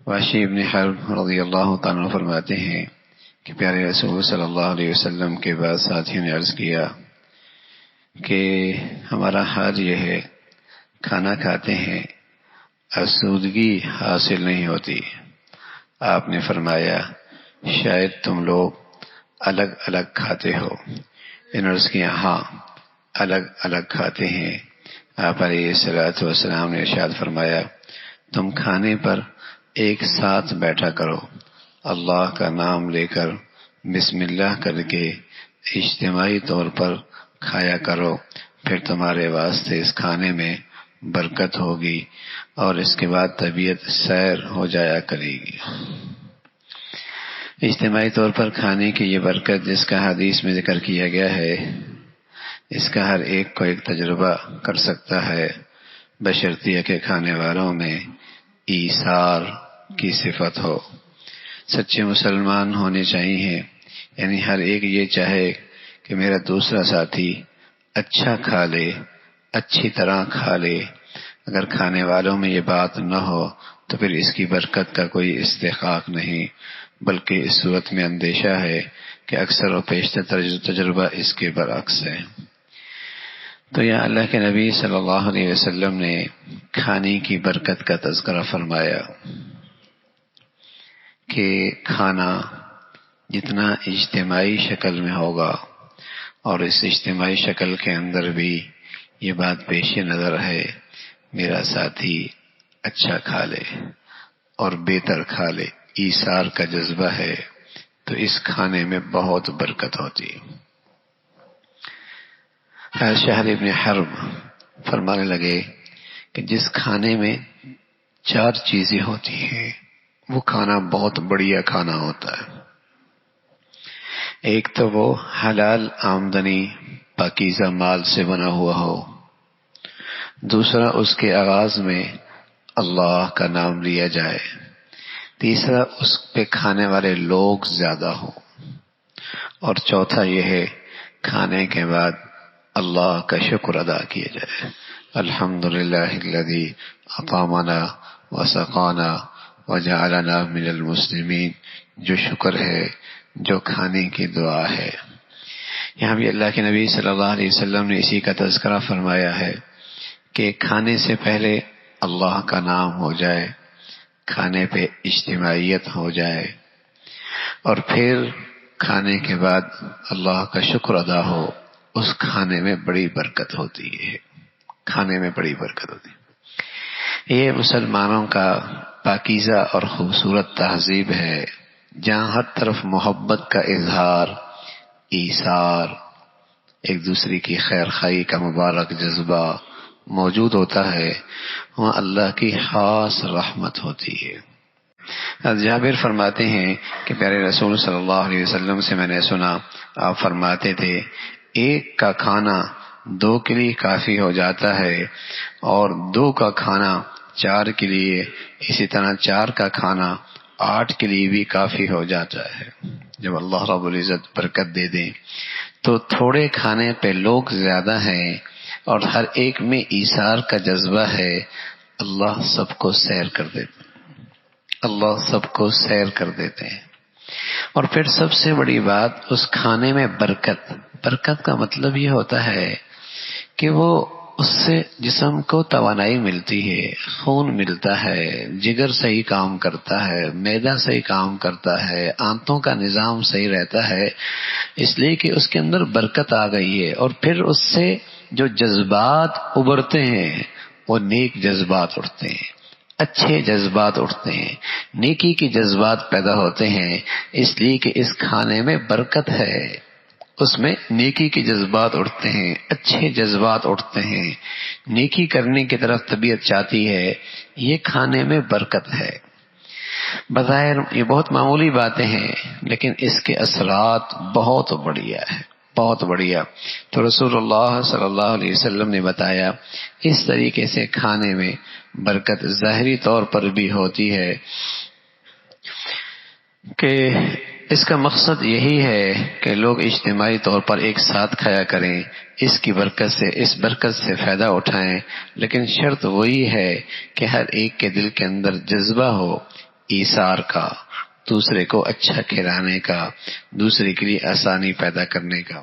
وحشی بن حرب رضی اللہ تعالیٰ فرماتے ہیں کہ پیارے رسول صلی اللہ علیہ وسلم کے بعد ساتھیوں نے عرض کیا کہ ہمارا حال یہ ہے، کھانا کھاتے ہیں، آسودگی حاصل نہیں ہوتی۔ آپ نے فرمایا شاید تم لوگ الگ الگ کھاتے ہو۔ ان عرض کیا ہاں الگ الگ کھاتے ہیں۔ آپ علیہ الصلوۃ والسلام نے ارشاد فرمایا تم کھانے پر ایک ساتھ بیٹھا کرو، اللہ کا نام لے کر بسم اللہ کر کے اجتماعی طور پر کھایا کرو، پھر تمہارے واسطے اس کھانے میں برکت ہوگی اور اس کے بعد طبیعت سیر ہو جایا کرے گی۔ اجتماعی طور پر کھانے کی یہ برکت جس کا حدیث میں ذکر کیا گیا ہے، اس کا ہر ایک کو ایک تجربہ کر سکتا ہے، بشرطیہ کہ کھانے والوں میں ایثار کی صفت ہو۔ سچے مسلمان ہونے چاہیے، یعنی ہر ایک یہ چاہے کہ میرا دوسرا ساتھی اچھا کھا لے، اچھی طرح کھا لے۔ اگر کھانے والوں میں یہ بات نہ ہو تو پھر اس کی برکت کا کوئی استحقاق نہیں، بلکہ اس صورت میں اندیشہ ہے کہ اکثر و بیشتر تجربہ اس کے برعکس ہے۔ تو یہاں اللہ کے نبی صلی اللہ علیہ وسلم نے کھانے کی برکت کا تذکرہ فرمایا کہ کھانا جتنا اجتماعی شکل میں ہوگا، اور اس اجتماعی شکل کے اندر بھی یہ بات پیش نظر ہے میرا ساتھی اچھا کھا لے اور بہتر کھا لے، ایثار کا جذبہ ہے، تو اس کھانے میں بہت برکت ہوتی۔ شہر ابن حرب فرمانے لگے کہ جس کھانے میں 4 چیزیں ہوتی ہیں وہ کھانا بہت بڑھیا کھانا ہوتا ہے۔ ایک تو وہ حلال آمدنی پاکیزہ مال سے بنا ہوا ہو، دوسرا اس کے آغاز میں اللہ کا نام لیا جائے، تیسرا اس پہ کھانے والے لوگ زیادہ ہوں، اور چوتھا یہ ہے کھانے کے بعد اللہ کا شکر ادا کیا جائے۔ الحمدللہ الذی اطعمنا وسقانا وجعلنا من المسلمین، جو شکر ہے، جو کھانے کی دعا ہے۔ یہاں بھی اللہ کے نبی صلی اللہ علیہ وسلم نے اسی کا تذکرہ فرمایا ہے کہ کھانے سے پہلے اللہ کا نام ہو جائے، کھانے پہ اجتماعیت ہو جائے، اور پھر کھانے کے بعد اللہ کا شکر ادا ہو، اس کھانے میں بڑی برکت ہوتی ہے، کھانے میں بڑی برکت ہوتی ہے۔ یہ مسلمانوں کا پاکیزہ اور خوبصورت تہذیب ہے، جہاں ہر طرف محبت کا اظہار، ایثار، ایک دوسرے کی خیر خواہی کا مبارک جذبہ موجود ہوتا ہے، وہاں اللہ کی خاص رحمت ہوتی ہے۔ جابر فرماتے ہیں کہ پیارے رسول صلی اللہ علیہ وسلم سے میں نے سنا، آپ فرماتے تھے ایک کا کھانا 2 کے لیے کافی ہو جاتا ہے، اور 2 کا کھانا 4 کے لیے، اسی طرح 4 کا کھانا 8 کے لیے بھی کافی ہو جاتا ہے۔ جب اللہ رب العزت برکت دے دیں تو تھوڑے کھانے پہ لوگ زیادہ ہیں اور ہر ایک میں ایثار کا جذبہ ہے، اللہ سب کو سیر کر دیتے ہیں، اللہ سب کو سیر کر دیتے ہیں۔ اور پھر سب سے بڑی بات اس کھانے میں برکت کا مطلب یہ ہوتا ہے کہ وہ اس سے جسم کو توانائی ملتی ہے، خون ملتا ہے، جگر صحیح کام کرتا ہے، معدہ صحیح کام کرتا ہے، آنتوں کا نظام صحیح رہتا ہے، اس لیے کہ اس کے اندر برکت آ گئی ہے۔ اور پھر اس سے جو جذبات ابھرتے ہیں وہ نیک جذبات اٹھتے ہیں، اچھے جذبات اٹھتے ہیں، نیکی کے جذبات پیدا ہوتے ہیں، اس لیے کہ اس کھانے میں برکت ہے، اس میں نیکی کے جذبات اٹھتے ہیں، اچھے جذبات اٹھتے ہیں، نیکی کرنے کی طرف طبیعت چاہتی ہے، یہ کھانے میں برکت ہے۔ بظاہر یہ بہت معمولی باتیں ہیں، لیکن اس کے اثرات بہت بڑھیا ہے، بہت بڑھیا۔ تو رسول اللہ صلی اللہ علیہ وسلم نے بتایا اس طریقے سے کھانے میں برکت ظاہری طور پر بھی ہوتی ہے کہ اس کا مقصد یہی ہے کہ لوگ اجتماعی طور پر ایک ساتھ کھایا کریں، اس کی برکت سے، اس برکت سے فائدہ اٹھائیں، لیکن شرط وہی ہے کہ ہر ایک کے دل کے اندر جذبہ ہو، ایثار کا، دوسرے کو اچھا کھلانے کا، دوسرے کے لیے آسانی پیدا کرنے کا.